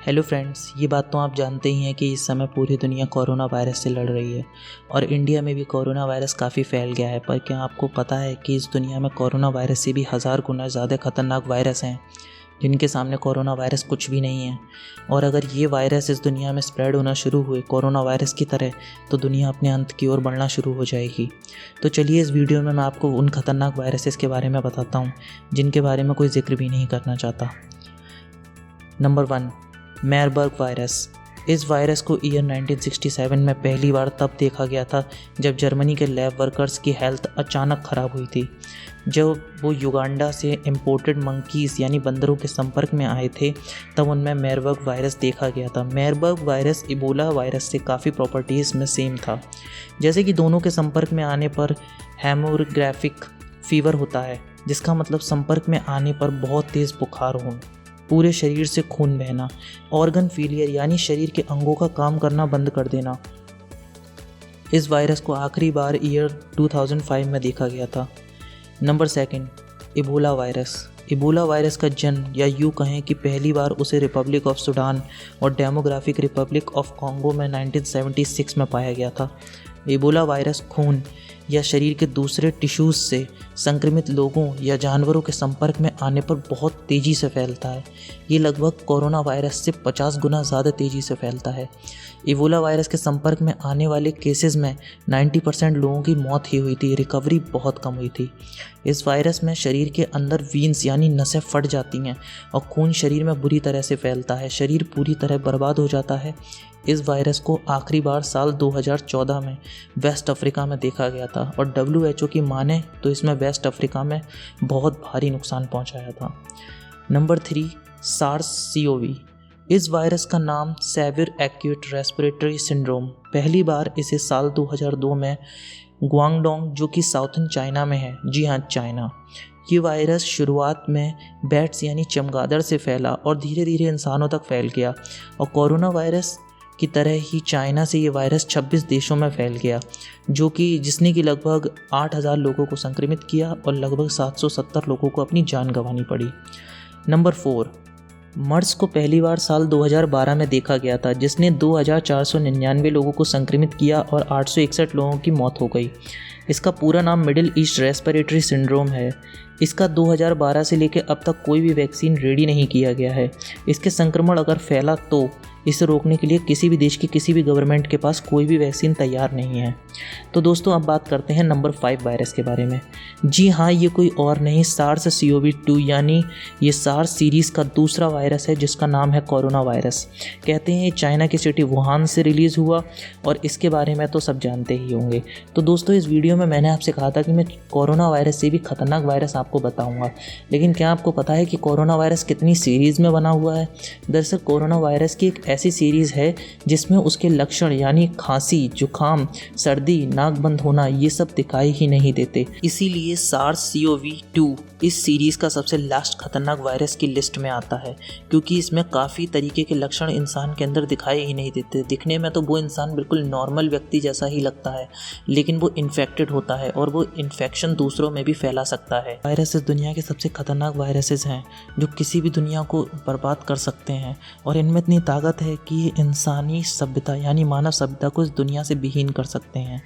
Hello friends, ये बात तो आप जानते ही हैं कि इस समय पूरी दुनिया कोरोना वायरस से लड़ रही है और इंडिया में भी कोरोना वायरस काफ़ी फैल गया है। पर क्या आपको पता है कि इस दुनिया में कोरोना वायरस से भी 1000 गुना ज़्यादा खतरनाक वायरस हैं जिनके सामने कोरोना वायरस कुछ भी नहीं है। और अगर ये वायरस इस दुनिया में स्प्रेड होना शुरू हुए कोरोना वायरस की तरह, तो दुनिया अपने अंत की ओर बढ़ना शुरू हो जाएगी। तो चलिए इस वीडियो में मैं आपको उन खतरनाक वायरसेस के बारे में बताता हूँ जिनके बारे में कोई जिक्र भी नहीं करना चाहता। Number 1, Marburg virus. इस वायरस को ईयर 1967 में पहली बार तब देखा गया था जब जर्मनी के लैब वर्कर्स की हेल्थ अचानक ख़राब हुई थी। जब वो युगांडा से इम्पोर्टेड मंकीज़ यानी बंदरों के संपर्क में आए थे, तब उनमें मैरबर्ग वायरस देखा गया था। मैरबर्ग वायरस इबोला वायरस से काफ़ी प्रॉपर्टीज़ में सेम था, जैसे कि दोनों के संपर्क में आने पर हेमोग्राफिक फीवर होता है, जिसका मतलब संपर्क में आने पर बहुत तेज़ बुखार हो, पूरे शरीर से खून बहना, ऑर्गन फेलियर यानी शरीर के अंगों का काम करना बंद कर देना। इस वायरस को आखिरी बार ईयर 2005 में देखा गया था। Number 2, Ebola virus. Ebola virus का जन्म, या यूँ कहें कि पहली बार उसे रिपब्लिक ऑफ सूडान और डेमोग्राफिक रिपब्लिक ऑफ कॉन्गो में 1976 में पाया गया था। इबोला वायरस खून या शरीर के दूसरे टिश्यूज़ से संक्रमित लोगों या जानवरों के संपर्क में आने पर बहुत तेज़ी से फैलता है। ये लगभग कोरोना वायरस से 50 गुना ज़्यादा तेज़ी से फैलता है। इबोला वायरस के संपर्क में आने वाले केसेस में 90% लोगों की मौत ही हुई थी, रिकवरी बहुत कम हुई थी। इस वायरस में शरीर के अंदर वीन्स यानी नसें फट जाती हैं और खून शरीर में बुरी तरह से फैलता है, शरीर पूरी तरह बर्बाद हो जाता है। इस वायरस को आखिरी बार साल 2014 में वेस्ट अफ्रीका में देखा गया था और WHO की माने तो इसमें वेस्ट अफ्रीका में बहुत भारी नुकसान पहुंचाया था। Number 3, SARS-CoV। इस वायरस का नाम सेवियर एक्यूट रेस्पिरेटरी सिंड्रोम। पहली बार इसे साल 2002 में ग्वांगडोंग, जो कि साउथर्न चाइना में है, जी हाँ चाइना, ये वायरस शुरुआत में बैट्स यानी चमगादड़ से फैला और धीरे धीरे इंसानों तक फैल गया। और कोरोना वायरस की तरह ही चाइना से ये वायरस 26 देशों में फैल गया, जिसने कि लगभग 8000 लोगों को संक्रमित किया और लगभग 770 लोगों को अपनी जान गंवानी पड़ी। नंबर 4, मर्स को पहली बार साल 2012 में देखा गया था, जिसने 2499 लोगों को संक्रमित किया और 861 लोगों की मौत हो गई। इसका पूरा नाम मिडिल ईस्ट रेस्पिरेटरी सिंड्रोम है। इसका 2012 से लेकर अब तक कोई भी वैक्सीन रेडी नहीं किया गया है। इसके संक्रमण अगर फैला तो इसे रोकने के लिए किसी भी देश की किसी भी गवर्नमेंट के पास कोई भी वैक्सीन तैयार नहीं है। तो दोस्तों, अब बात करते हैं नंबर 5 वायरस के बारे में। जी हाँ, ये कोई और नहीं, SARS-CoV-2 यानी ये SARS सीरीज़ का दूसरा वायरस है जिसका नाम है कोरोना वायरस। कहते हैं चाइना की सिटी वुहान से रिलीज़ हुआ और इसके बारे में तो सब जानते ही होंगे। तो दोस्तों, इस वीडियो में मैंने आपसे कहा था कि मैं कोरोना वायरस से भी खतरनाक वायरस आपको बताऊँगा, लेकिन क्या आपको पता है कि कोरोना वायरस कितनी सीरीज़ में बना हुआ है? दरअसल कोरोना वायरस की एक ऐसी सीरीज़ है जिसमें उसके लक्षण यानी खांसी, जुकाम, सर्दी, नाक बंद होना, ये सब दिखाई ही नहीं देते। इसीलिए SARS-CoV-2 इस सीरीज़ का सबसे लास्ट खतरनाक वायरस की लिस्ट में आता है, क्योंकि इसमें काफ़ी तरीके के लक्षण इंसान के अंदर दिखाई ही नहीं देते। दिखने में तो वो इंसान बिल्कुल नॉर्मल व्यक्ति जैसा ही लगता है, लेकिन वो इन्फेक्टेड होता है और वो इन्फेक्शन दूसरों में भी फैला सकता है। वायरसेस दुनिया के सबसे खतरनाक वायरसेस हैं जो किसी भी दुनिया को बर्बाद कर सकते हैं, और इनमें इतनी ताकत है कि ये इंसानी सभ्यता यानी मानव सभ्यता को इस दुनिया से विहीन कर सकते हैं।